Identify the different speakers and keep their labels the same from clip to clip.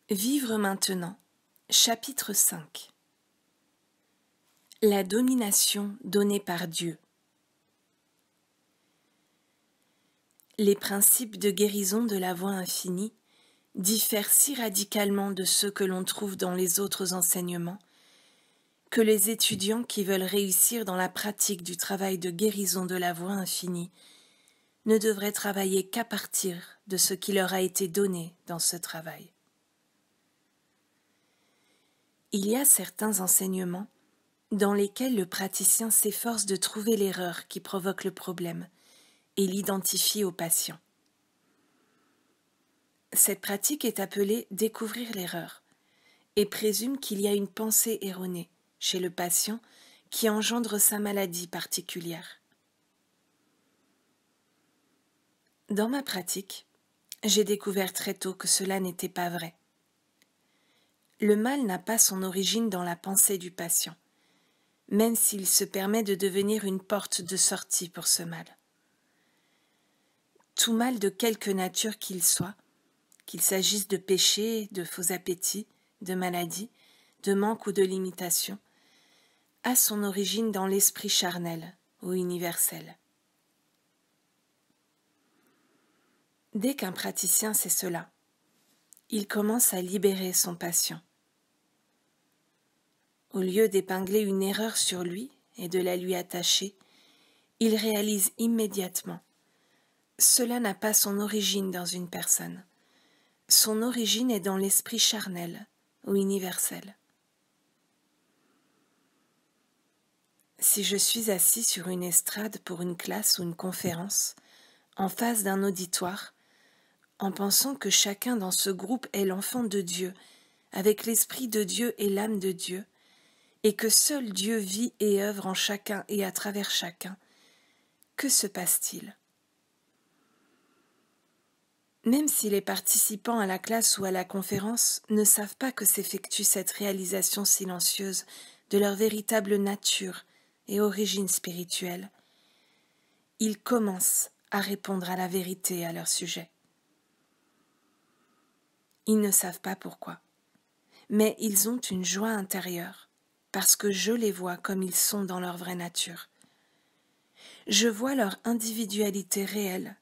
Speaker 1: Vivre maintenant, chapitre 5. La domination donnée par Dieu. Les principes de guérison de la voie infinie diffèrent si radicalement de ceux que l'on trouve dans les autres enseignements que les étudiants qui veulent réussir dans la pratique du travail de guérison de la voie infinie ne devraient travailler qu'à partir de ce qui leur a été donné dans ce travail. Il y a certains enseignements dans lesquels le praticien s'efforce de trouver l'erreur qui provoque le problème et l'identifie au patient. Cette pratique est appelée découvrir l'erreur et présume qu'il y a une pensée erronée chez le patient qui engendre sa maladie particulière. Dans ma pratique, j'ai découvert très tôt que cela n'était pas vrai. Le mal n'a pas son origine dans la pensée du patient, même s'il se permet de devenir une porte de sortie pour ce mal. Tout mal de quelque nature qu'il soit, qu'il s'agisse de péché, de faux appétits, de maladie, de manque ou de limitation, a son origine dans l'esprit charnel ou universel. Dès qu'un praticien sait cela, il commence à libérer son patient. Au lieu d'épingler une erreur sur lui et de la lui attacher, il réalise immédiatement: cela n'a pas son origine dans une personne. Son origine est dans l'esprit charnel ou universel. Si je suis assis sur une estrade pour une classe ou une conférence, en face d'un auditoire, en pensant que chacun dans ce groupe est l'enfant de Dieu, avec l'esprit de Dieu et l'âme de Dieu, et que seul Dieu vit et œuvre en chacun et à travers chacun, que se passe-t-il? Même si les participants à la classe ou à la conférence ne savent pas que s'effectue cette réalisation silencieuse de leur véritable nature et origine spirituelle, ils commencent à répondre à la vérité à leur sujet. Ils ne savent pas pourquoi, mais ils ont une joie intérieure, parce que je les vois comme ils sont dans leur vraie nature. Je vois leur individualité réelle,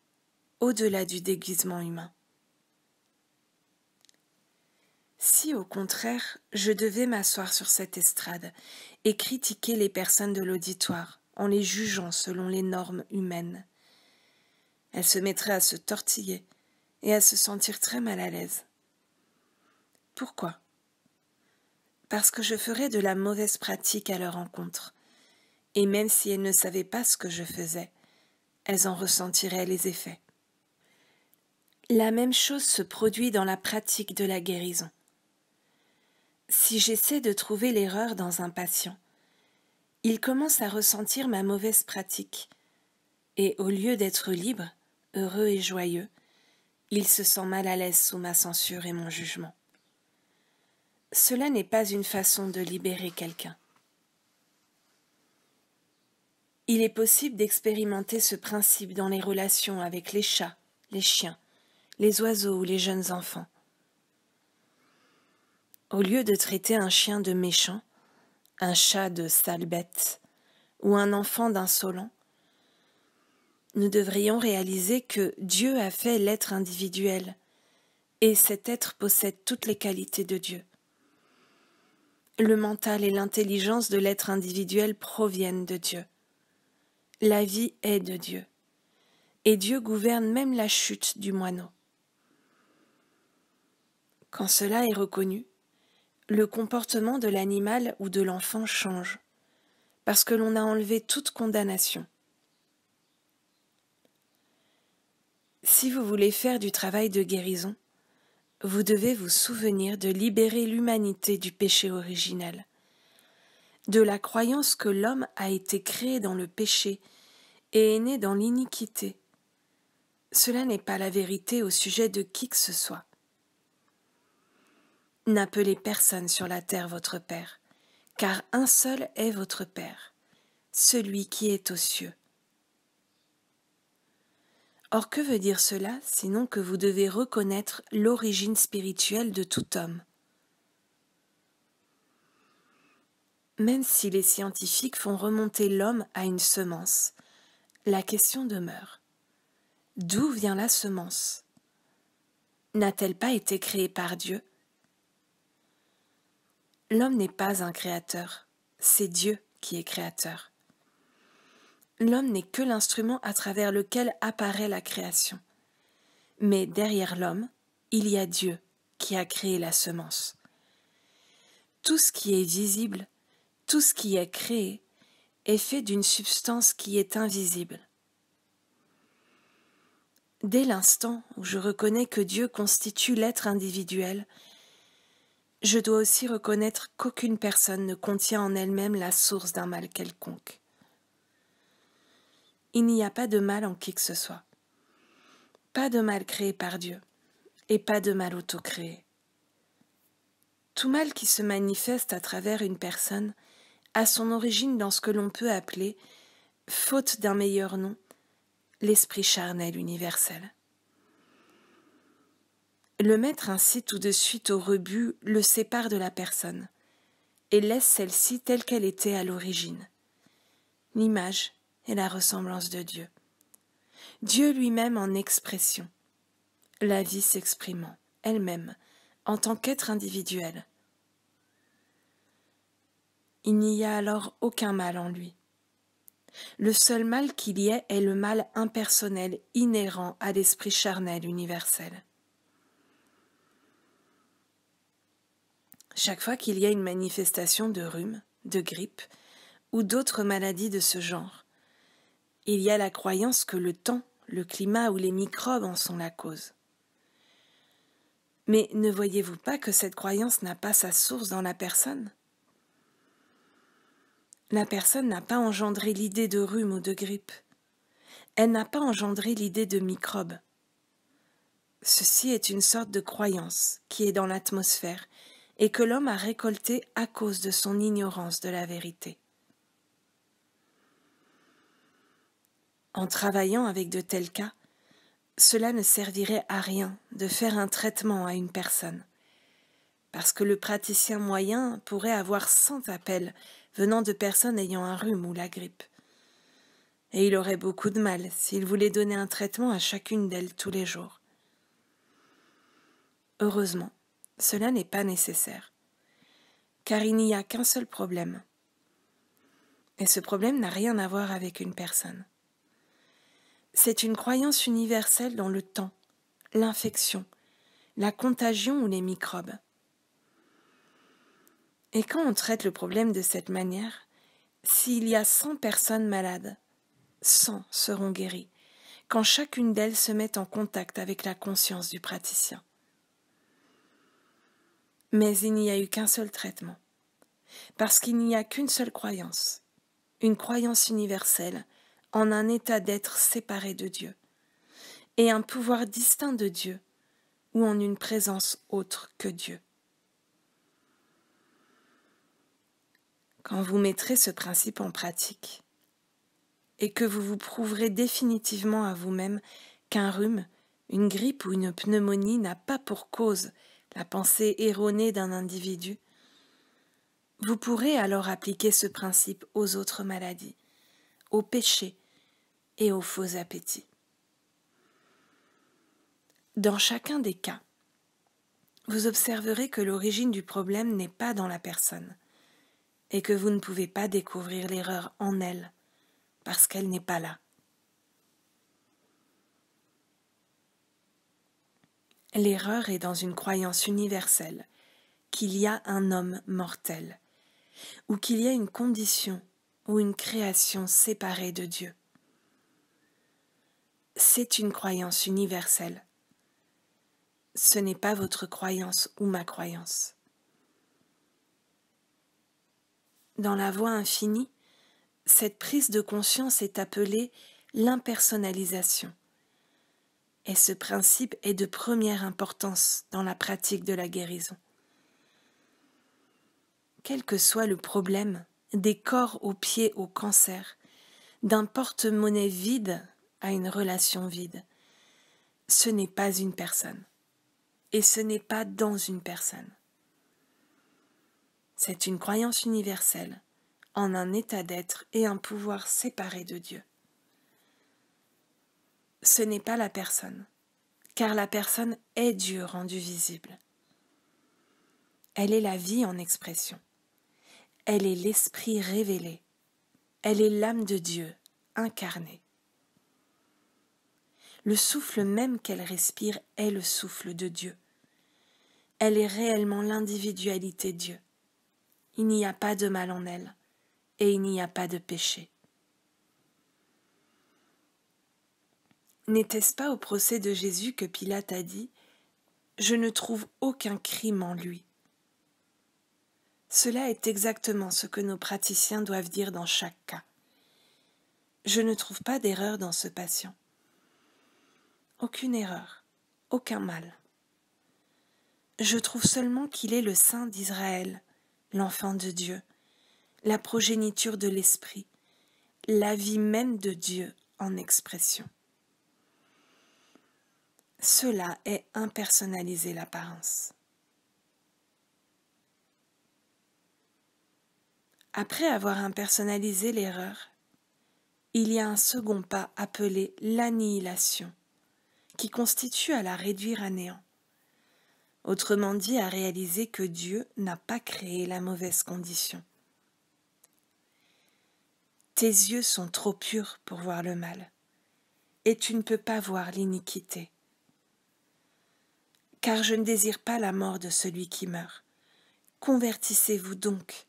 Speaker 1: au-delà du déguisement humain. Si, au contraire, je devais m'asseoir sur cette estrade et critiquer les personnes de l'auditoire en les jugeant selon les normes humaines, elles se mettraient à se tortiller et à se sentir très mal à l'aise. Pourquoi ? Parce que je ferais de la mauvaise pratique à leur encontre, et même si elles ne savaient pas ce que je faisais, elles en ressentiraient les effets. La même chose se produit dans la pratique de la guérison. Si j'essaie de trouver l'erreur dans un patient, il commence à ressentir ma mauvaise pratique, et au lieu d'être libre, heureux et joyeux, il se sent mal à l'aise sous ma censure et mon jugement. Cela n'est pas une façon de libérer quelqu'un. Il est possible d'expérimenter ce principe dans les relations avec les chats, les chiens, les oiseaux ou les jeunes enfants. Au lieu de traiter un chien de méchant, un chat de sale bête ou un enfant d'insolent, nous devrions réaliser que Dieu a fait l'être individuel et cet être possède toutes les qualités de Dieu. Le mental et l'intelligence de l'être individuel proviennent de Dieu. La vie est de Dieu, et Dieu gouverne même la chute du moineau. Quand cela est reconnu, le comportement de l'animal ou de l'enfant change, parce que l'on a enlevé toute condamnation. Si vous voulez faire du travail de guérison, vous devez vous souvenir de libérer l'humanité du péché originel, de la croyance que l'homme a été créé dans le péché et est né dans l'iniquité. Cela n'est pas la vérité au sujet de qui que ce soit. N'appelez personne sur la terre votre Père, car un seul est votre Père, celui qui est aux cieux. Or, que veut dire cela, sinon que vous devez reconnaître l'origine spirituelle de tout homme? Même si les scientifiques font remonter l'homme à une semence, la question demeure. D'où vient la semence? N'a-t-elle pas été créée par Dieu? L'homme n'est pas un créateur, c'est Dieu qui est créateur. L'homme n'est que l'instrument à travers lequel apparaît la création. Mais derrière l'homme, il y a Dieu qui a créé la semence. Tout ce qui est visible, tout ce qui est créé, est fait d'une substance qui est invisible. Dès l'instant où je reconnais que Dieu constitue l'être individuel, je dois aussi reconnaître qu'aucune personne ne contient en elle-même la source d'un mal quelconque. Il n'y a pas de mal en qui que ce soit. Pas de mal créé par Dieu, et pas de mal auto-créé. Tout mal qui se manifeste à travers une personne a son origine dans ce que l'on peut appeler, faute d'un meilleur nom, l'esprit charnel universel. Le mettre ainsi tout de suite au rebut le sépare de la personne et laisse celle-ci telle qu'elle était à l'origine, l'image et la ressemblance de Dieu. Dieu lui-même en expression, la vie s'exprimant elle-même en tant qu'être individuel. Il n'y a alors aucun mal en lui. Le seul mal qu'il y ait est le mal impersonnel inhérent à l'esprit charnel universel. Chaque fois qu'il y a une manifestation de rhume, de grippe ou d'autres maladies de ce genre, il y a la croyance que le temps, le climat ou les microbes en sont la cause. Mais ne voyez-vous pas que cette croyance n'a pas sa source dans la personne? La personne n'a pas engendré l'idée de rhume ou de grippe. Elle n'a pas engendré l'idée de microbes. Ceci est une sorte de croyance qui est dans l'atmosphère et que l'homme a récoltée à cause de son ignorance de la vérité. En travaillant avec de tels cas, cela ne servirait à rien de faire un traitement à une personne, parce que le praticien moyen pourrait avoir 100 appels venant de personnes ayant un rhume ou la grippe. Et il aurait beaucoup de mal s'il voulait donner un traitement à chacune d'elles tous les jours. Heureusement, cela n'est pas nécessaire, car il n'y a qu'un seul problème. Et ce problème n'a rien à voir avec une personne. C'est une croyance universelle dans le temps, l'infection, la contagion ou les microbes. Et quand on traite le problème de cette manière, s'il y a 100 personnes malades, 100 seront guéries, quand chacune d'elles se met en contact avec la conscience du praticien. Mais il n'y a eu qu'un seul traitement, parce qu'il n'y a qu'une seule croyance, une croyance universelle en un état d'être séparé de Dieu, et un pouvoir distinct de Dieu, ou en une présence autre que Dieu. Quand vous mettrez ce principe en pratique, et que vous vous prouverez définitivement à vous-même qu'un rhume, une grippe ou une pneumonie n'a pas pour cause la pensée erronée d'un individu, vous pourrez alors appliquer ce principe aux autres maladies, aux péchés et aux faux appétits. Dans chacun des cas, vous observerez que l'origine du problème n'est pas dans la personne et que vous ne pouvez pas découvrir l'erreur en elle parce qu'elle n'est pas là. L'erreur est dans une croyance universelle qu'il y a un homme mortel ou qu'il y a une condition ou une création séparée de Dieu. C'est une croyance universelle. Ce n'est pas votre croyance ou ma croyance. Dans la voie infinie, cette prise de conscience est appelée l'impersonnalisation. Et ce principe est de première importance dans la pratique de la guérison. Quel que soit le problème, des corps aux pieds au cancer, d'un porte-monnaie vide à une relation vide, ce n'est pas une personne, et ce n'est pas dans une personne. C'est une croyance universelle, en un état d'être et un pouvoir séparé de Dieu. Ce n'est pas la personne, car la personne est Dieu rendu visible. Elle est la vie en expression. Elle est l'esprit révélé. Elle est l'âme de Dieu incarnée. Le souffle même qu'elle respire est le souffle de Dieu. Elle est réellement l'individualité de Dieu. Il n'y a pas de mal en elle, et il n'y a pas de péché. N'était-ce pas au procès de Jésus que Pilate a dit « Je ne trouve aucun crime en lui ». Cela est exactement ce que nos praticiens doivent dire dans chaque cas. Je ne trouve pas d'erreur dans ce patient. Aucune erreur, aucun mal. Je trouve seulement qu'il est le Saint d'Israël, l'enfant de Dieu, la progéniture de l'Esprit, la vie même de Dieu en expression. Cela est impersonnaliser l'apparence. Après avoir impersonnalisé l'erreur, il y a un second pas appelé l'annihilation, qui constitue à la réduire à néant. Autrement dit, à réaliser que Dieu n'a pas créé la mauvaise condition. Tes yeux sont trop purs pour voir le mal, et tu ne peux pas voir l'iniquité. Car je ne désire pas la mort de celui qui meurt. Convertissez-vous donc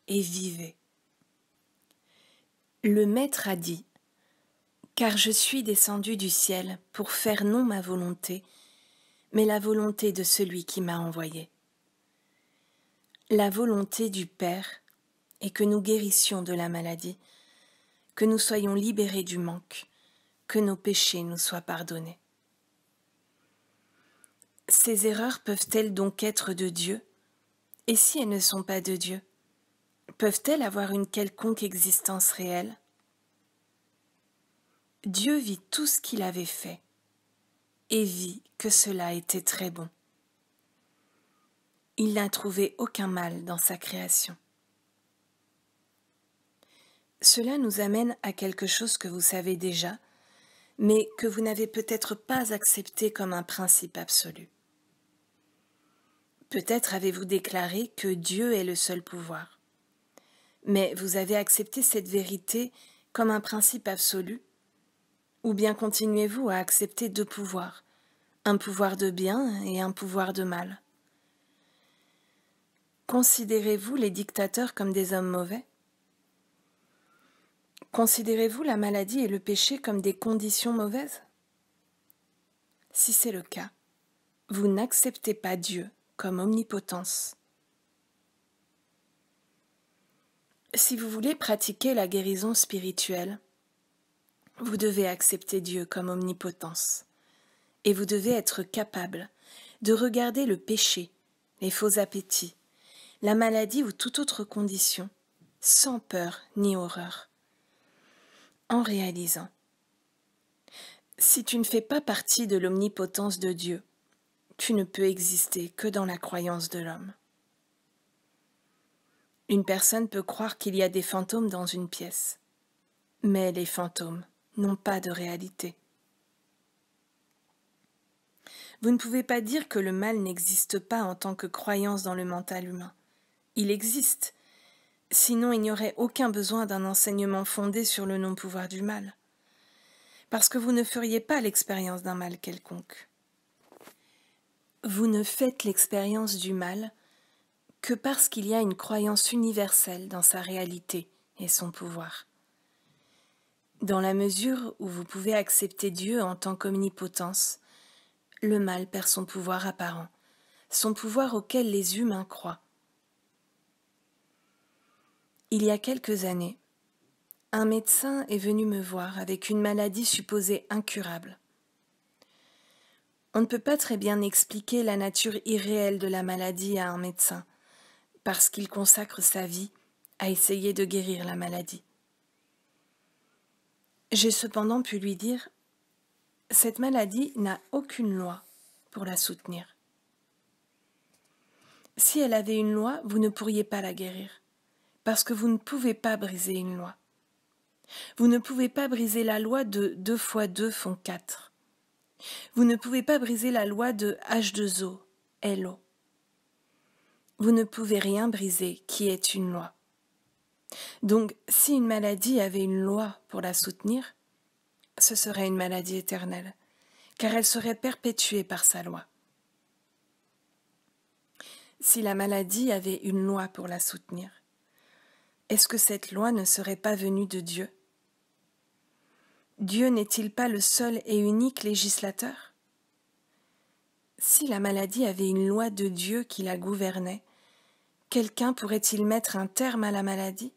Speaker 1: et vivez. Le Maître a dit, « Car je suis descendu du ciel pour faire non ma volonté, mais la volonté de celui qui m'a envoyé. » La volonté du Père est que nous guérissions de la maladie, que nous soyons libérés du manque, que nos péchés nous soient pardonnés. Ces erreurs peuvent-elles donc être de Dieu? Et si elles ne sont pas de Dieu, peuvent-elles avoir une quelconque existence réelle? Dieu vit tout ce qu'il avait fait et vit que cela était très bon. Il n'a trouvé aucun mal dans sa création. Cela nous amène à quelque chose que vous savez déjà, mais que vous n'avez peut-être pas accepté comme un principe absolu. Peut-être avez-vous déclaré que Dieu est le seul pouvoir, mais vous avez accepté cette vérité comme un principe absolu, ou bien continuez-vous à accepter deux pouvoirs, un pouvoir de bien et un pouvoir de mal? Considérez-vous les dictateurs comme des hommes mauvais? Considérez-vous la maladie et le péché comme des conditions mauvaises? Si c'est le cas, vous n'acceptez pas Dieu comme omnipotence. Si vous voulez pratiquer la guérison spirituelle, vous devez accepter Dieu comme omnipotence, et vous devez être capable de regarder le péché, les faux appétits, la maladie ou toute autre condition, sans peur ni horreur, en réalisant: si tu ne fais pas partie de l'omnipotence de Dieu, tu ne peux exister que dans la croyance de l'homme. Une personne peut croire qu'il y a des fantômes dans une pièce, mais les fantômes n'ont pas de réalité. Vous ne pouvez pas dire que le mal n'existe pas en tant que croyance dans le mental humain. Il existe, sinon il n'y aurait aucun besoin d'un enseignement fondé sur le non-pouvoir du mal, parce que vous ne feriez pas l'expérience d'un mal quelconque. Vous ne faites l'expérience du mal que parce qu'il y a une croyance universelle dans sa réalité et son pouvoir. Dans la mesure où vous pouvez accepter Dieu en tant qu'omnipotence, le mal perd son pouvoir apparent, son pouvoir auquel les humains croient. Il y a quelques années, un médecin est venu me voir avec une maladie supposée incurable. On ne peut pas très bien expliquer la nature irréelle de la maladie à un médecin, parce qu'il consacre sa vie à essayer de guérir la maladie. J'ai cependant pu lui dire: cette maladie n'a aucune loi pour la soutenir. Si elle avait une loi, vous ne pourriez pas la guérir, parce que vous ne pouvez pas briser une loi. Vous ne pouvez pas briser la loi de 2 fois 2 font 4. Vous ne pouvez pas briser la loi de H2O, LO. Vous ne pouvez rien briser qui est une loi. Donc, si une maladie avait une loi pour la soutenir, ce serait une maladie éternelle, car elle serait perpétuée par sa loi. Si la maladie avait une loi pour la soutenir, est-ce que cette loi ne serait pas venue de Dieu ? Dieu n'est-il pas le seul et unique législateur ? Si la maladie avait une loi de Dieu qui la gouvernait, quelqu'un pourrait-il mettre un terme à la maladie ?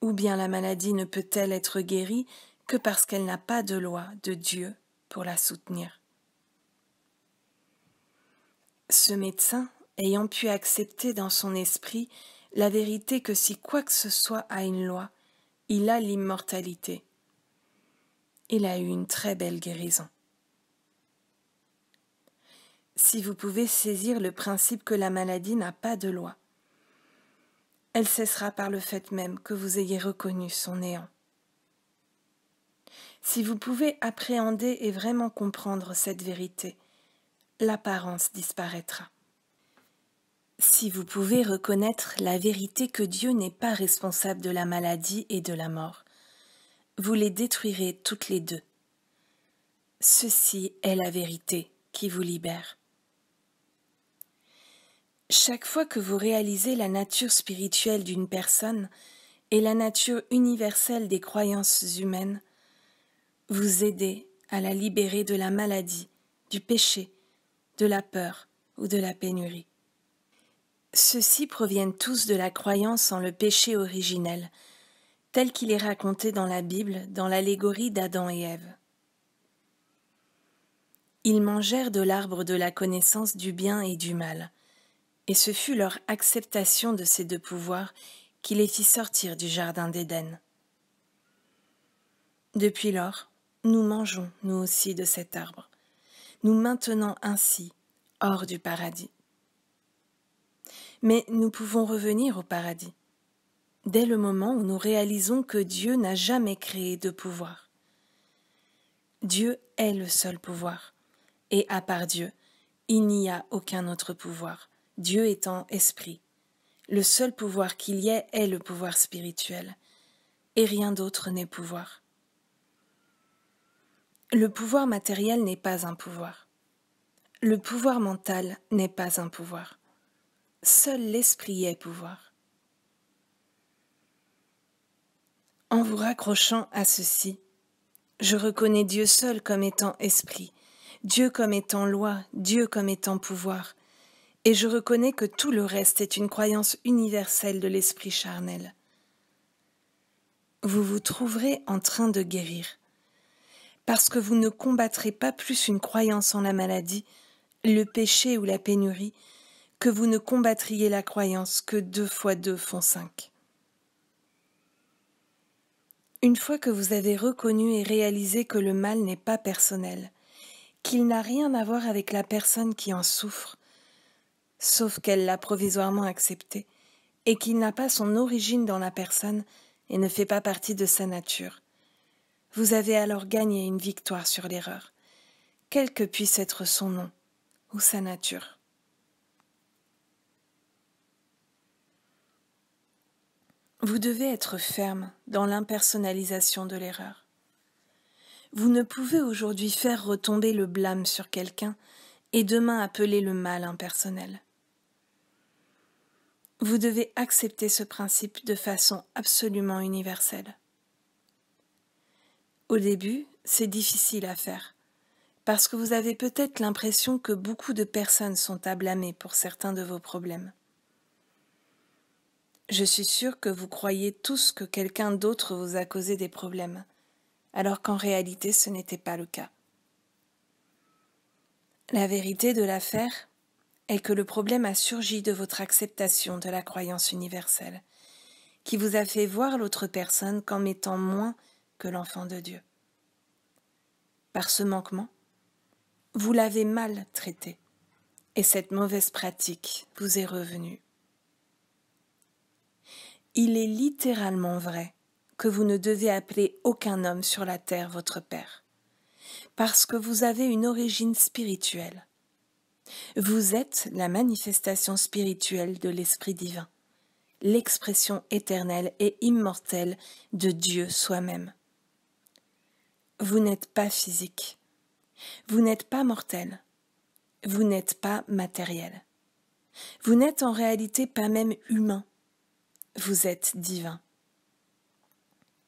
Speaker 1: Ou bien la maladie ne peut-elle être guérie que parce qu'elle n'a pas de loi de Dieu pour la soutenir ? Ce médecin, ayant pu accepter dans son esprit la vérité que si quoi que ce soit a une loi, il a l'immortalité. Il a eu une très belle guérison. Si vous pouvez saisir le principe que la maladie n'a pas de loi, elle cessera par le fait même que vous ayez reconnu son néant. Si vous pouvez appréhender et vraiment comprendre cette vérité, l'apparence disparaîtra. Si vous pouvez reconnaître la vérité que Dieu n'est pas responsable de la maladie et de la mort, vous les détruirez toutes les deux. Ceci est la vérité qui vous libère. Chaque fois que vous réalisez la nature spirituelle d'une personne et la nature universelle des croyances humaines, vous aidez à la libérer de la maladie, du péché, de la peur ou de la pénurie. Ceux-ci proviennent tous de la croyance en le péché originel, tel qu'il est raconté dans la Bible, dans l'allégorie d'Adam et Ève. Ils mangèrent de l'arbre de la connaissance du bien et du mal, et ce fut leur acceptation de ces deux pouvoirs qui les fit sortir du jardin d'Éden. Depuis lors, nous mangeons, nous aussi, de cet arbre, nous maintenant ainsi hors du paradis. Mais nous pouvons revenir au paradis, dès le moment où nous réalisons que Dieu n'a jamais créé de pouvoir. Dieu est le seul pouvoir, et à part Dieu, il n'y a aucun autre pouvoir, Dieu étant esprit. Le seul pouvoir qu'il y ait est le pouvoir spirituel, et rien d'autre n'est pouvoir. Le pouvoir matériel n'est pas un pouvoir. Le pouvoir mental n'est pas un pouvoir. Seul l'esprit est pouvoir. En vous raccrochant à ceci, je reconnais Dieu seul comme étant esprit, Dieu comme étant loi, Dieu comme étant pouvoir, et je reconnais que tout le reste est une croyance universelle de l'esprit charnel. Vous vous trouverez en train de guérir, parce que vous ne combattrez pas plus une croyance en la maladie, le péché ou la pénurie, que vous ne combattriez la croyance que 2 fois 2 font 5. Une fois que vous avez reconnu et réalisé que le mal n'est pas personnel, qu'il n'a rien à voir avec la personne qui en souffre, sauf qu'elle l'a provisoirement accepté, et qu'il n'a pas son origine dans la personne et ne fait pas partie de sa nature, vous avez alors gagné une victoire sur l'erreur, quel que puisse être son nom ou sa nature. Vous devez être ferme dans l'impersonnalisation de l'erreur. Vous ne pouvez aujourd'hui faire retomber le blâme sur quelqu'un et demain appeler le mal impersonnel. Vous devez accepter ce principe de façon absolument universelle. Au début, c'est difficile à faire, parce que vous avez peut-être l'impression que beaucoup de personnes sont à blâmer pour certains de vos problèmes. Je suis sûre que vous croyez tous que quelqu'un d'autre vous a causé des problèmes, alors qu'en réalité ce n'était pas le cas. La vérité de l'affaire est que le problème a surgi de votre acceptation de la croyance universelle, qui vous a fait voir l'autre personne comme étant moins que l'enfant de Dieu. par ce manquement, vous l'avez mal traité et cette mauvaise pratique vous est revenue. Il est littéralement vrai que vous ne devez appeler aucun homme sur la terre votre père, parce que vous avez une origine spirituelle. Vous êtes la manifestation spirituelle de l'Esprit divin, l'expression éternelle et immortelle de Dieu soi-même. Vous n'êtes pas physique, vous n'êtes pas mortel, vous n'êtes pas matériel, vous n'êtes en réalité pas même humain, vous êtes divin.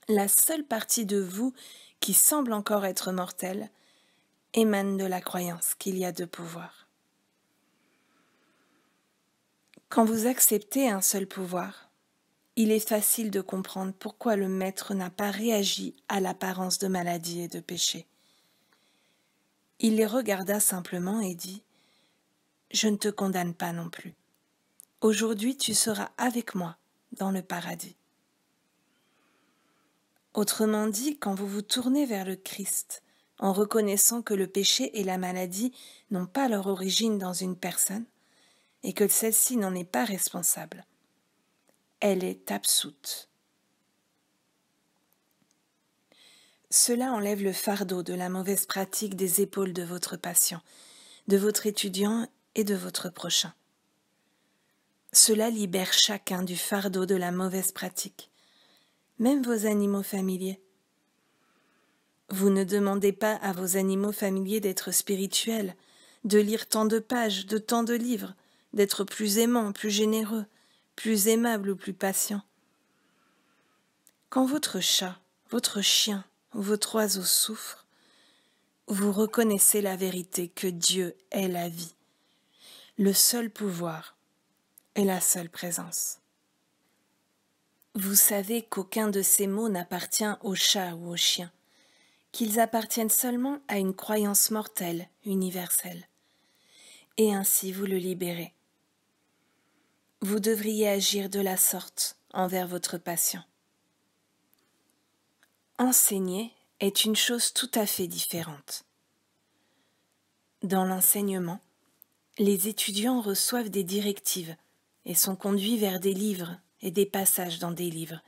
Speaker 1: La seule partie de vous qui semble encore être mortelle émane de la croyance qu'il y a deux pouvoirs. Quand vous acceptez un seul pouvoir, il est facile de comprendre pourquoi le Maître n'a pas réagi à l'apparence de maladie et de péché. Il les regarda simplement et dit « Je ne te condamne pas non plus. Aujourd'hui tu seras avec moi dans le paradis. » Autrement dit, quand vous vous tournez vers le Christ, en reconnaissant que le péché et la maladie n'ont pas leur origine dans une personne, et que celle-ci n'en est pas responsable, elle est absoute. Cela enlève le fardeau de la mauvaise pratique des épaules de votre patient, de votre étudiant et de votre prochain. Cela libère chacun du fardeau de la mauvaise pratique, même vos animaux familiers. Vous ne demandez pas à vos animaux familiers d'être spirituels, de lire tant de pages, de tant de livres, d'être plus aimants, plus généreux, plus aimables ou plus patients. Quand votre chat, votre chien ou votre oiseau souffre, vous reconnaissez la vérité que Dieu est la vie, le seul pouvoir et la seule présence. Vous savez qu'aucun de ces mots n'appartient au chat ou au chien, qu'ils appartiennent seulement à une croyance mortelle, universelle. Et ainsi vous le libérez. Vous devriez agir de la sorte envers votre patient. Enseigner est une chose tout à fait différente. Dans l'enseignement, les étudiants reçoivent des directives et sont conduits vers des livres et des passages dans des livres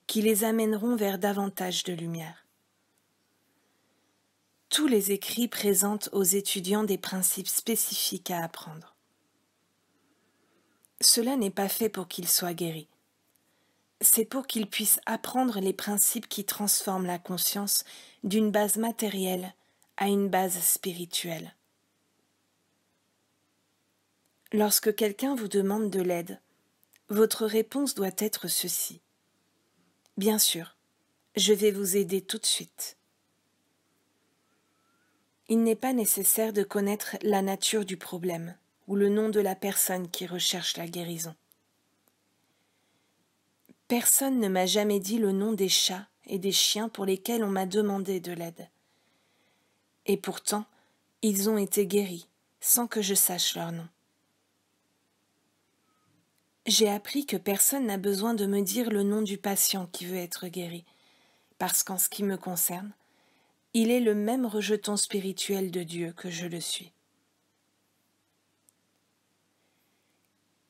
Speaker 1: qui les amèneront vers davantage de lumière. Tous les écrits présentent aux étudiants des principes spécifiques à apprendre. Cela n'est pas fait pour qu'ils soient guéris. C'est pour qu'ils puissent apprendre les principes qui transforment la conscience d'une base matérielle à une base spirituelle. Lorsque quelqu'un vous demande de l'aide, votre réponse doit être ceci. Bien sûr, je vais vous aider tout de suite. Il n'est pas nécessaire de connaître la nature du problème ou le nom de la personne qui recherche la guérison. Personne ne m'a jamais dit le nom des chats et des chiens pour lesquels on m'a demandé de l'aide. Et pourtant, ils ont été guéris sans que je sache leur nom. J'ai appris que personne n'a besoin de me dire le nom du patient qui veut être guéri, parce qu'en ce qui me concerne, il est le même rejeton spirituel de Dieu que je le suis.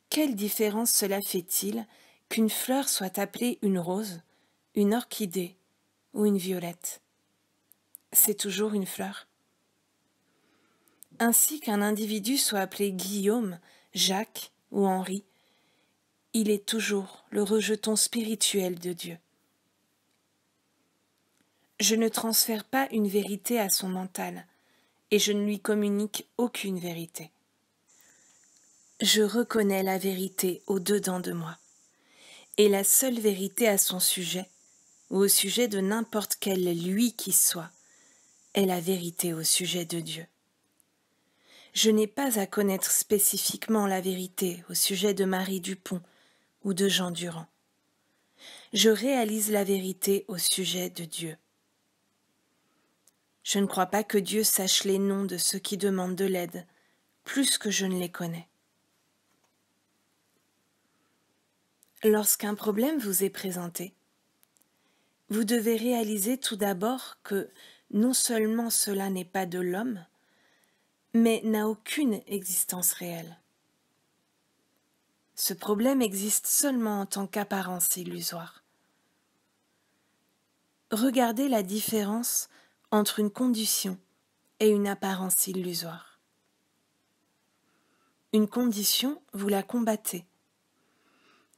Speaker 1: Quelle différence cela fait-il qu'une fleur soit appelée une rose, une orchidée ou une violette? C'est toujours une fleur. Ainsi qu'un individu soit appelé Guillaume, Jacques ou Henri, il est toujours le rejeton spirituel de Dieu. Je ne transfère pas une vérité à son mental, et je ne lui communique aucune vérité. Je reconnais la vérité au-dedans de moi, et la seule vérité à son sujet, ou au sujet de n'importe quel lui qui soit, est la vérité au sujet de Dieu. Je n'ai pas à connaître spécifiquement la vérité au sujet de Marie Dupont ou de Jean Durand. Je réalise la vérité au sujet de Dieu. Je ne crois pas que Dieu sache les noms de ceux qui demandent de l'aide, plus que je ne les connais. Lorsqu'un problème vous est présenté, vous devez réaliser tout d'abord que non seulement cela n'est pas de l'homme, mais n'a aucune existence réelle. Ce problème existe seulement en tant qu'apparence illusoire. Regardez la différence entre une condition et une apparence illusoire. Une condition, vous la combattez.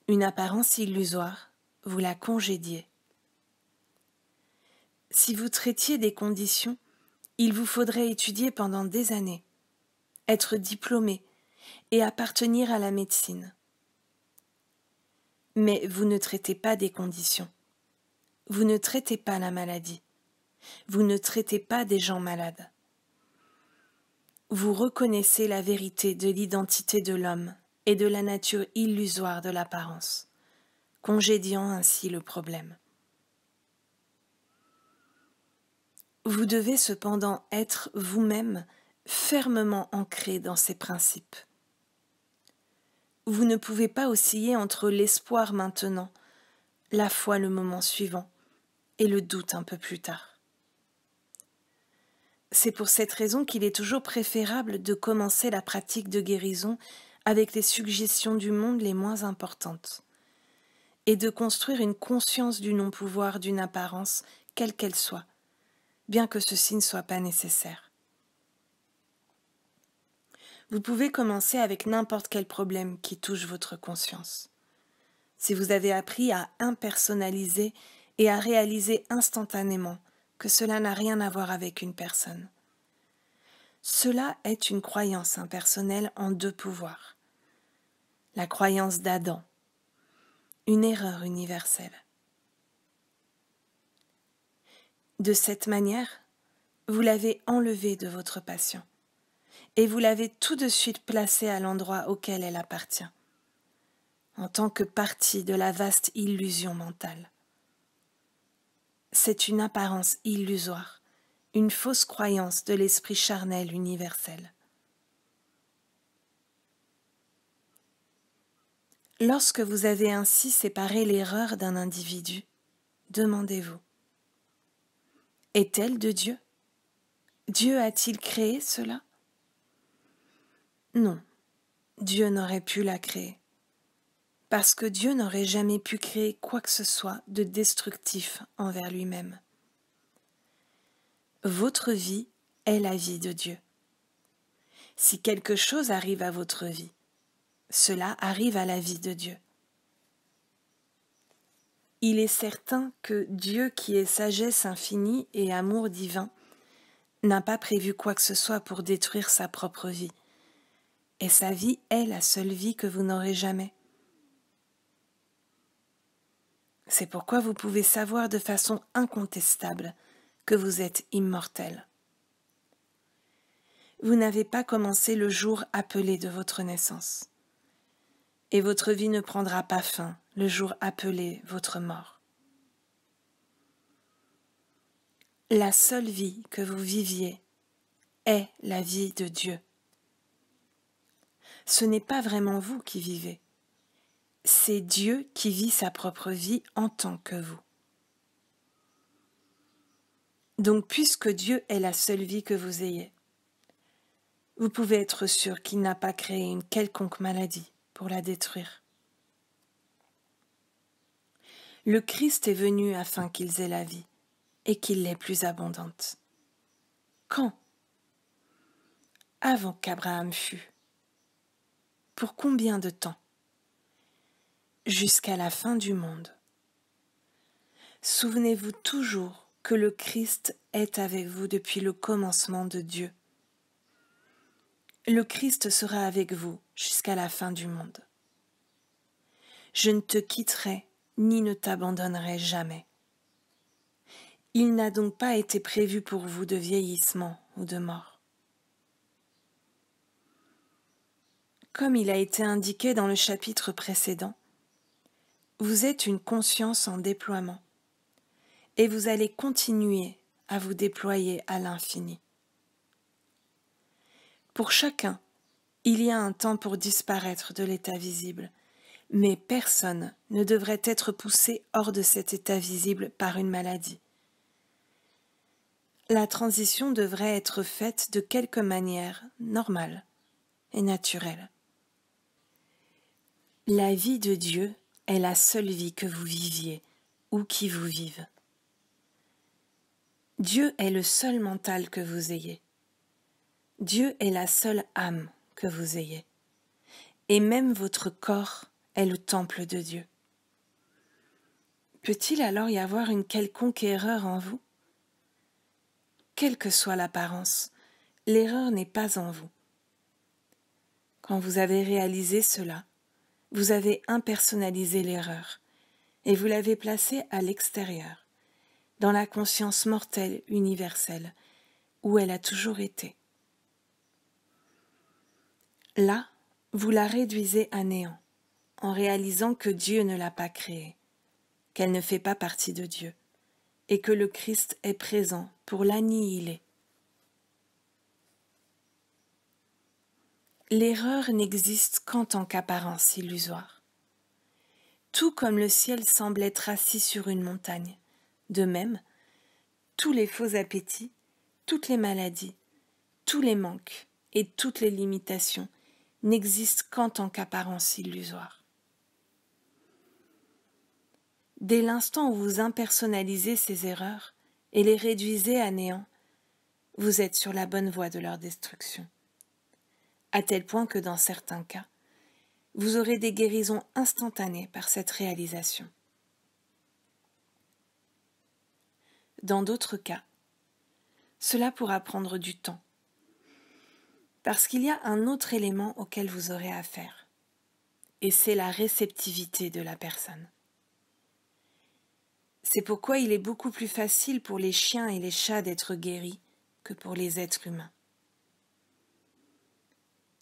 Speaker 1: Une apparence illusoire, vous la congédiez. Si vous traitiez des conditions, il vous faudrait étudier pendant des années, être diplômé et appartenir à la médecine. Mais vous ne traitez pas des conditions. Vous ne traitez pas la maladie. Vous ne traitez pas des gens malades. Vous reconnaissez la vérité de l'identité de l'homme et de la nature illusoire de l'apparence, congédiant ainsi le problème. Vous devez cependant être vous-même fermement ancré dans ces principes. Vous ne pouvez pas osciller entre l'espoir maintenant, la foi le moment suivant et le doute un peu plus tard. C'est pour cette raison qu'il est toujours préférable de commencer la pratique de guérison avec les suggestions du monde les moins importantes et de construire une conscience du non-pouvoir d'une apparence, quelle qu'elle soit, bien que ceci ne soit pas nécessaire. Vous pouvez commencer avec n'importe quel problème qui touche votre conscience. Si vous avez appris à impersonnaliser et à réaliser instantanément que cela n'a rien à voir avec une personne. Cela est une croyance impersonnelle en deux pouvoirs. La croyance d'Adam, une erreur universelle. De cette manière, vous l'avez enlevée de votre patient et vous l'avez tout de suite placée à l'endroit auquel elle appartient, en tant que partie de la vaste illusion mentale. C'est une apparence illusoire, une fausse croyance de l'esprit charnel universel. Lorsque vous avez ainsi séparé l'erreur d'un individu, demandez-vous, est-elle de Dieu? Dieu a-t-il créé cela? Non, Dieu n'aurait pu la créer, parce que Dieu n'aurait jamais pu créer quoi que ce soit de destructif envers lui-même. Votre vie est la vie de Dieu. Si quelque chose arrive à votre vie, cela arrive à la vie de Dieu. Il est certain que Dieu, qui est sagesse infinie et amour divin, n'a pas prévu quoi que ce soit pour détruire sa propre vie, et sa vie est la seule vie que vous n'aurez jamais. C'est pourquoi vous pouvez savoir de façon incontestable que vous êtes immortel. Vous n'avez pas commencé le jour appelé de votre naissance, et votre vie ne prendra pas fin le jour appelé votre mort. La seule vie que vous viviez est la vie de Dieu. Ce n'est pas vraiment vous qui vivez, c'est Dieu qui vit sa propre vie en tant que vous. Donc, puisque Dieu est la seule vie que vous ayez, vous pouvez être sûr qu'il n'a pas créé une quelconque maladie pour la détruire. Le Christ est venu afin qu'ils aient la vie et qu'il l'ait plus abondante. Quand? Avant qu'Abraham fût. Pour combien de temps? Jusqu'à la fin du monde. Souvenez-vous toujours que le Christ est avec vous depuis le commencement de Dieu. Le Christ sera avec vous jusqu'à la fin du monde. Je ne te quitterai ni ne t'abandonnerai jamais. Il n'a donc pas été prévu pour vous de vieillissement ou de mort. Comme il a été indiqué dans le chapitre précédent, vous êtes une conscience en déploiement et vous allez continuer à vous déployer à l'infini. Pour chacun, il y a un temps pour disparaître de l'état visible, mais personne ne devrait être poussé hors de cet état visible par une maladie. La transition devrait être faite de quelque manière normale et naturelle. La vie de Dieu est la seule vie que vous viviez ou qui vous vive. Dieu est le seul mental que vous ayez. Dieu est la seule âme que vous ayez. Et même votre corps est le temple de Dieu. Peut-il alors y avoir une quelconque erreur en vous? Quelle que soit l'apparence, l'erreur n'est pas en vous. Quand vous avez réalisé cela, vous avez impersonnalisé l'erreur et vous l'avez placée à l'extérieur, dans la conscience mortelle universelle, où elle a toujours été. Là, vous la réduisez à néant, en réalisant que Dieu ne l'a pas créée, qu'elle ne fait pas partie de Dieu, et que le Christ est présent pour l'annihiler. L'erreur n'existe qu'en tant qu'apparence illusoire. Tout comme le ciel semble être assis sur une montagne, de même, tous les faux appétits, toutes les maladies, tous les manques et toutes les limitations n'existent qu'en tant qu'apparence illusoire. Dès l'instant où vous impersonnalisez ces erreurs et les réduisez à néant, vous êtes sur la bonne voie de leur destruction. À tel point que dans certains cas, vous aurez des guérisons instantanées par cette réalisation. Dans d'autres cas, cela pourra prendre du temps, parce qu'il y a un autre élément auquel vous aurez affaire, et c'est la réceptivité de la personne. C'est pourquoi il est beaucoup plus facile pour les chiens et les chats d'être guéris que pour les êtres humains.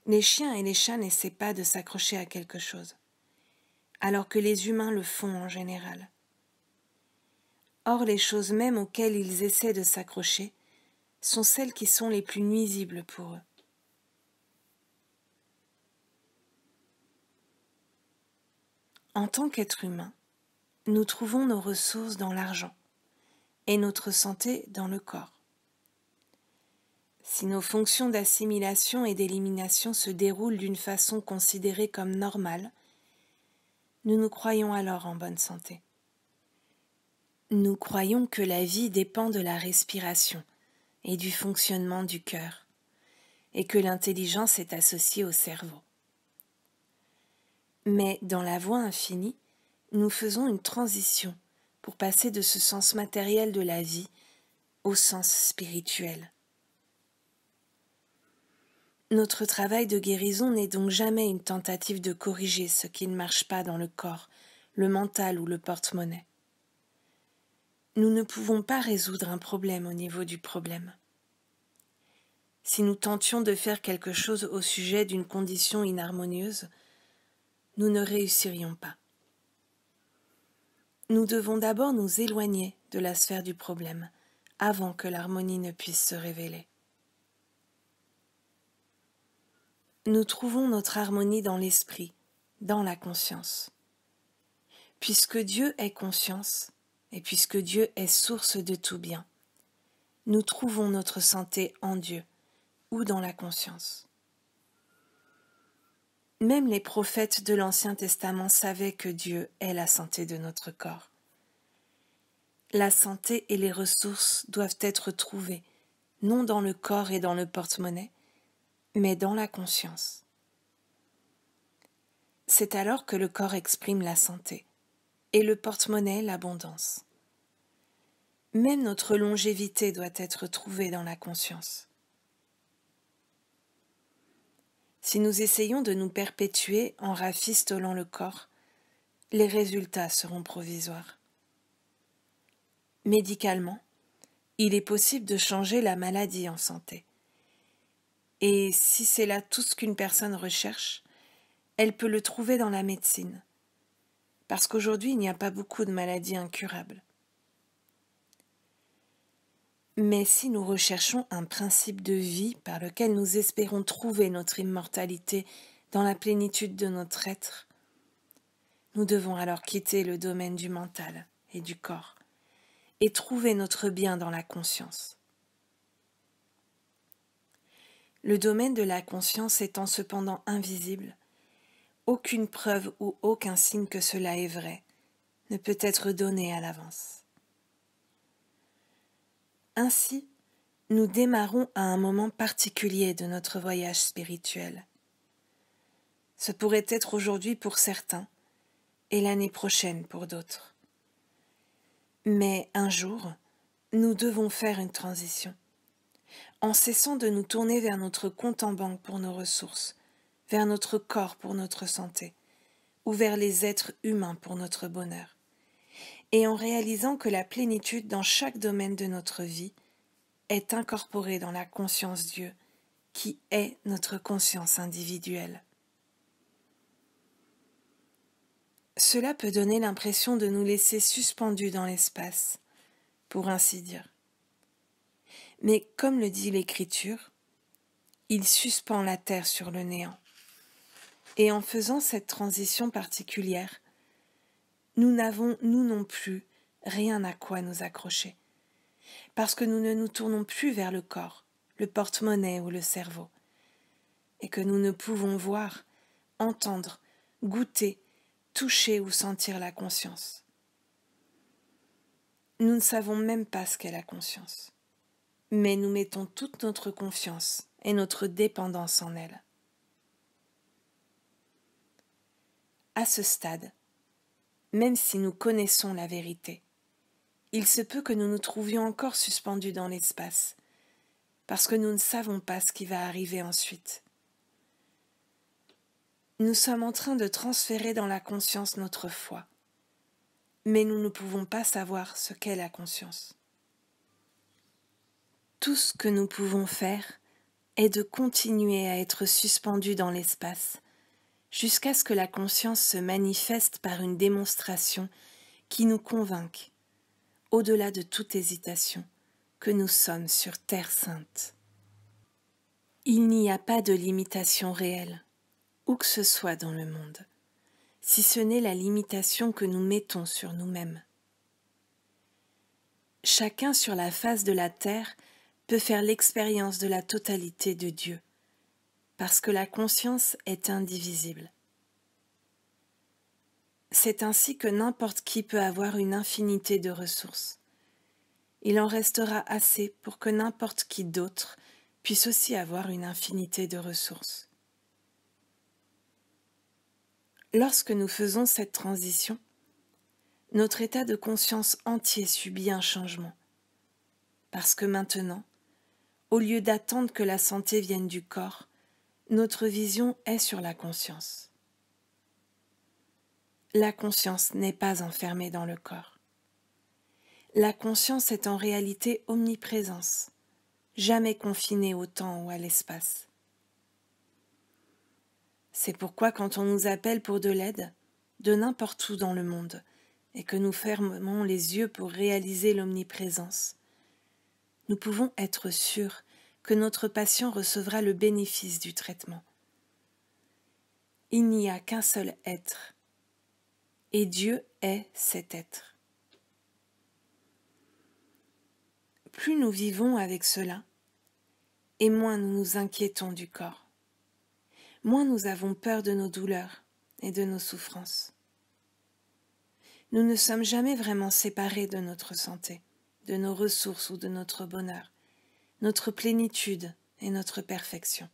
Speaker 1: Les chiens et les chats n'essaient pas de s'accrocher à quelque chose, alors que les humains le font en général. Or, les choses mêmes auxquelles ils essaient de s'accrocher sont celles qui sont les plus nuisibles pour eux. En tant qu'être humain, nous trouvons nos ressources dans l'argent et notre santé dans le corps. Si nos fonctions d'assimilation et d'élimination se déroulent d'une façon considérée comme normale, nous nous croyons alors en bonne santé. Nous croyons que la vie dépend de la respiration et du fonctionnement du cœur, et que l'intelligence est associée au cerveau. Mais dans la voie infinie, nous faisons une transition pour passer de ce sens matériel de la vie au sens spirituel. Notre travail de guérison n'est donc jamais une tentative de corriger ce qui ne marche pas dans le corps, le mental ou le porte-monnaie. Nous ne pouvons pas résoudre un problème au niveau du problème. Si nous tentions de faire quelque chose au sujet d'une condition inharmonieuse, nous ne réussirions pas. Nous devons d'abord nous éloigner de la sphère du problème, avant que l'harmonie ne puisse se révéler. Nous trouvons notre harmonie dans l'esprit, dans la conscience. Puisque Dieu est conscience, et puisque Dieu est source de tout bien, nous trouvons notre santé en Dieu, ou dans la conscience. Même les prophètes de l'Ancien Testament savaient que Dieu est la santé de notre corps. La santé et les ressources doivent être trouvées, non dans le corps et dans le porte-monnaie, mais dans la conscience. C'est alors que le corps exprime la santé, et le porte-monnaie l'abondance. Même notre longévité doit être trouvée dans la conscience. Si nous essayons de nous perpétuer en rafistolant le corps, les résultats seront provisoires. Médicalement, il est possible de changer la maladie en santé. Et si c'est là tout ce qu'une personne recherche, elle peut le trouver dans la médecine, parce qu'aujourd'hui il n'y a pas beaucoup de maladies incurables. Mais si nous recherchons un principe de vie par lequel nous espérons trouver notre immortalité dans la plénitude de notre être, nous devons alors quitter le domaine du mental et du corps et trouver notre bien dans la conscience. le domaine de la conscience étant cependant invisible, aucune preuve ou aucun signe que cela est vrai ne peut être donné à l'avance. Ainsi, nous démarrons à un moment particulier de notre voyage spirituel. Ce pourrait être aujourd'hui pour certains et l'année prochaine pour d'autres. Mais un jour, nous devons faire une transition, en cessant de nous tourner vers notre compte en banque pour nos ressources, vers notre corps pour notre santé, ou vers les êtres humains pour notre bonheur, et en réalisant que la plénitude dans chaque domaine de notre vie est incorporée dans la conscience Dieu, qui est notre conscience individuelle. Cela peut donner l'impression de nous laisser suspendus dans l'espace, pour ainsi dire. Mais comme le dit l'Écriture, il suspend la terre sur le néant. Et en faisant cette transition particulière, nous n'avons, nous non plus, rien à quoi nous accrocher, parce que nous ne nous tournons plus vers le corps, le porte-monnaie ou le cerveau, et que nous ne pouvons voir, entendre, goûter, toucher ou sentir la conscience. Nous ne savons même pas ce qu'est la conscience, mais nous mettons toute notre confiance et notre dépendance en elle. À ce stade, même si nous connaissons la vérité, il se peut que nous nous trouvions encore suspendus dans l'espace, parce que nous ne savons pas ce qui va arriver ensuite. Nous sommes en train de transférer dans la conscience notre foi, mais nous ne pouvons pas savoir ce qu'est la conscience. Tout ce que nous pouvons faire est de continuer à être suspendus dans l'espace, jusqu'à ce que la conscience se manifeste par une démonstration qui nous convainque, au-delà de toute hésitation, que nous sommes sur Terre Sainte. Il n'y a pas de limitation réelle, où que ce soit dans le monde, si ce n'est la limitation que nous mettons sur nous-mêmes. Chacun sur la face de la terre peut faire l'expérience de la totalité de Dieu, parce que la conscience est indivisible. C'est ainsi que n'importe qui peut avoir une infinité de ressources. Il en restera assez pour que n'importe qui d'autre puisse aussi avoir une infinité de ressources. Lorsque nous faisons cette transition, notre état de conscience entier subit un changement, parce que maintenant, au lieu d'attendre que la santé vienne du corps, notre vision est sur la conscience. La conscience n'est pas enfermée dans le corps. La conscience est en réalité omniprésence, jamais confinée au temps ou à l'espace. C'est pourquoi quand on nous appelle pour de l'aide, de n'importe où dans le monde, et que nous fermons les yeux pour réaliser l'omniprésence, nous pouvons être sûrs que notre patient recevra le bénéfice du traitement. Il n'y a qu'un seul être, et Dieu est cet être. Plus nous vivons avec cela, et moins nous nous inquiétons du corps. Moins nous avons peur de nos douleurs et de nos souffrances. Nous ne sommes jamais vraiment séparés de notre santé, de nos ressources ou de notre bonheur, notre plénitude et notre perfection.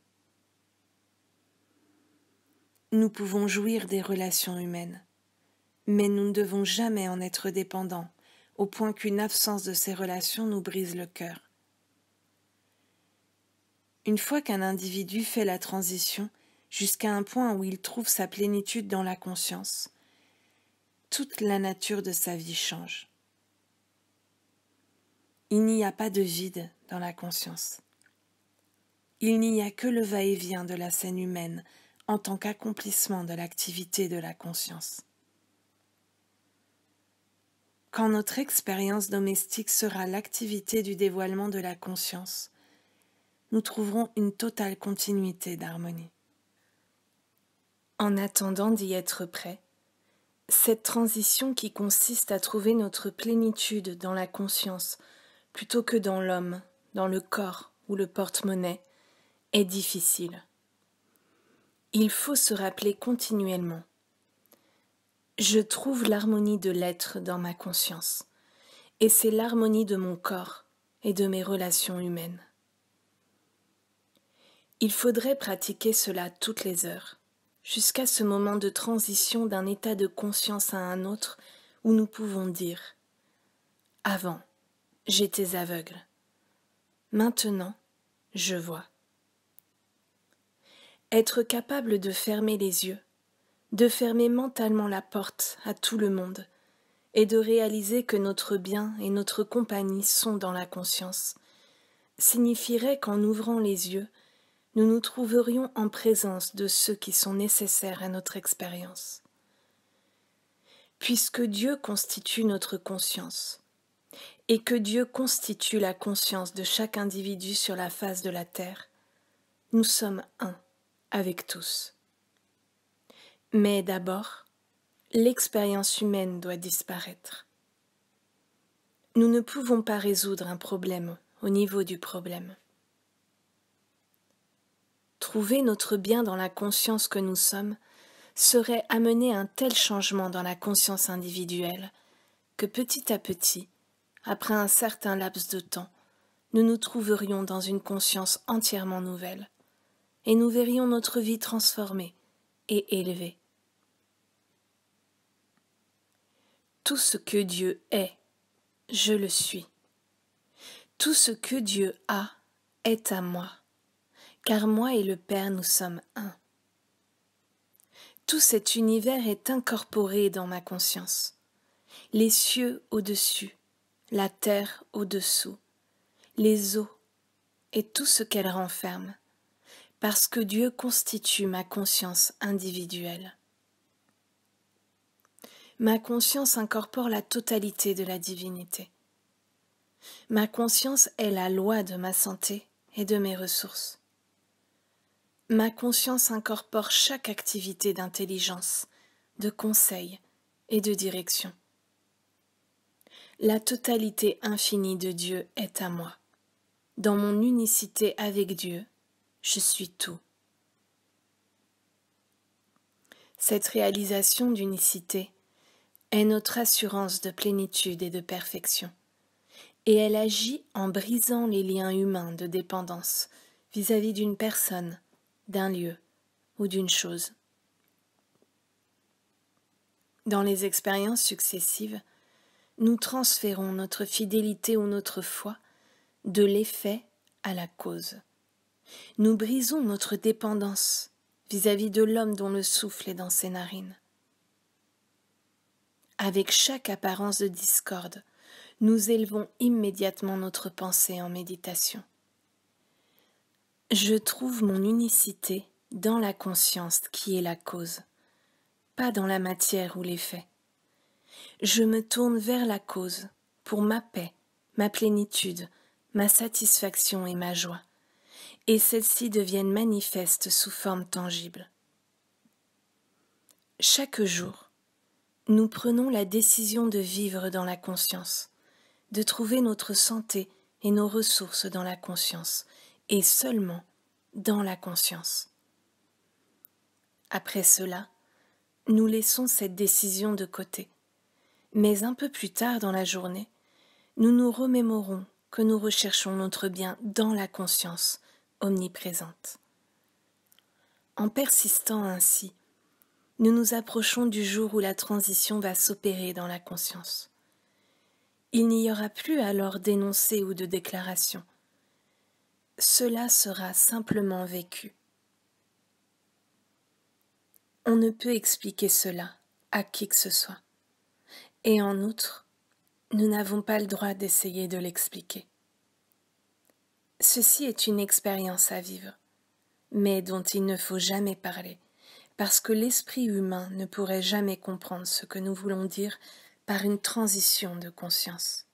Speaker 1: Nous pouvons jouir des relations humaines, mais nous ne devons jamais en être dépendants, au point qu'une absence de ces relations nous brise le cœur. Une fois qu'un individu fait la transition, jusqu'à un point où il trouve sa plénitude dans la conscience, toute la nature de sa vie change. Il n'y a pas de vide dans la conscience. Il n'y a que le va-et-vient de la scène humaine en tant qu'accomplissement de l'activité de la conscience. Quand notre expérience domestique sera l'activité du dévoilement de la conscience, nous trouverons une totale continuité d'harmonie. En attendant d'y être prêt, cette transition qui consiste à trouver notre plénitude dans la conscience plutôt que dans l'homme, dans le corps ou le porte-monnaie, est difficile. Il faut se rappeler continuellement. Je trouve l'harmonie de l'être dans ma conscience, et c'est l'harmonie de mon corps et de mes relations humaines. Il faudrait pratiquer cela toutes les heures, jusqu'à ce moment de transition d'un état de conscience à un autre où nous pouvons dire « Avant, j'étais aveugle. Maintenant, je vois. » Être capable de fermer les yeux, de fermer mentalement la porte à tout le monde, et de réaliser que notre bien et notre compagnie sont dans la conscience, signifierait qu'en ouvrant les yeux, nous nous trouverions en présence de ceux qui sont nécessaires à notre expérience. Puisque Dieu constitue notre conscience, et que Dieu constitue la conscience de chaque individu sur la face de la terre, nous sommes un avec tous. Mais d'abord, l'expérience humaine doit disparaître. Nous ne pouvons pas résoudre un problème au niveau du problème. Trouver notre bien dans la conscience que nous sommes serait amener un tel changement dans la conscience individuelle que petit à petit, après un certain laps de temps, nous nous trouverions dans une conscience entièrement nouvelle et nous verrions notre vie transformée et élevée. Tout ce que Dieu est, je le suis. Tout ce que Dieu a est à moi, car moi et le Père nous sommes un. Tout cet univers est incorporé dans ma conscience. Les cieux au-dessus, la terre au-dessous, les eaux et tout ce qu'elles renferment, parce que Dieu constitue ma conscience individuelle. Ma conscience incorpore la totalité de la divinité. Ma conscience est la loi de ma santé et de mes ressources. Ma conscience incorpore chaque activité d'intelligence, de conseil et de direction. La totalité infinie de Dieu est à moi. Dans mon unicité avec Dieu, je suis tout. Cette réalisation d'unicité est notre assurance de plénitude et de perfection, et elle agit en brisant les liens humains de dépendance vis-à-vis d'une personne, d'un lieu ou d'une chose. Dans les expériences successives, nous transférons notre fidélité ou notre foi de l'effet à la cause. Nous brisons notre dépendance vis-à-vis de l'homme dont le souffle est dans ses narines. Avec chaque apparence de discorde, nous élevons immédiatement notre pensée en méditation. Je trouve mon unicité dans la conscience qui est la cause, pas dans la matière ou l'effet. Je me tourne vers la cause pour ma paix, ma plénitude, ma satisfaction et ma joie, et celles-ci deviennent manifestes sous forme tangible. Chaque jour, nous prenons la décision de vivre dans la conscience, de trouver notre santé et nos ressources dans la conscience, et seulement dans la conscience. Après cela, nous laissons cette décision de côté, mais un peu plus tard dans la journée, nous nous remémorons que nous recherchons notre bien dans la conscience omniprésente. En persistant ainsi, nous nous approchons du jour où la transition va s'opérer dans la conscience. Il n'y aura plus alors d'énoncé ou de déclaration. Cela sera simplement vécu. On ne peut expliquer cela à qui que ce soit. Et en outre, nous n'avons pas le droit d'essayer de l'expliquer. Ceci est une expérience à vivre, mais dont il ne faut jamais parler, parce que l'esprit humain ne pourrait jamais comprendre ce que nous voulons dire par une transition de conscience.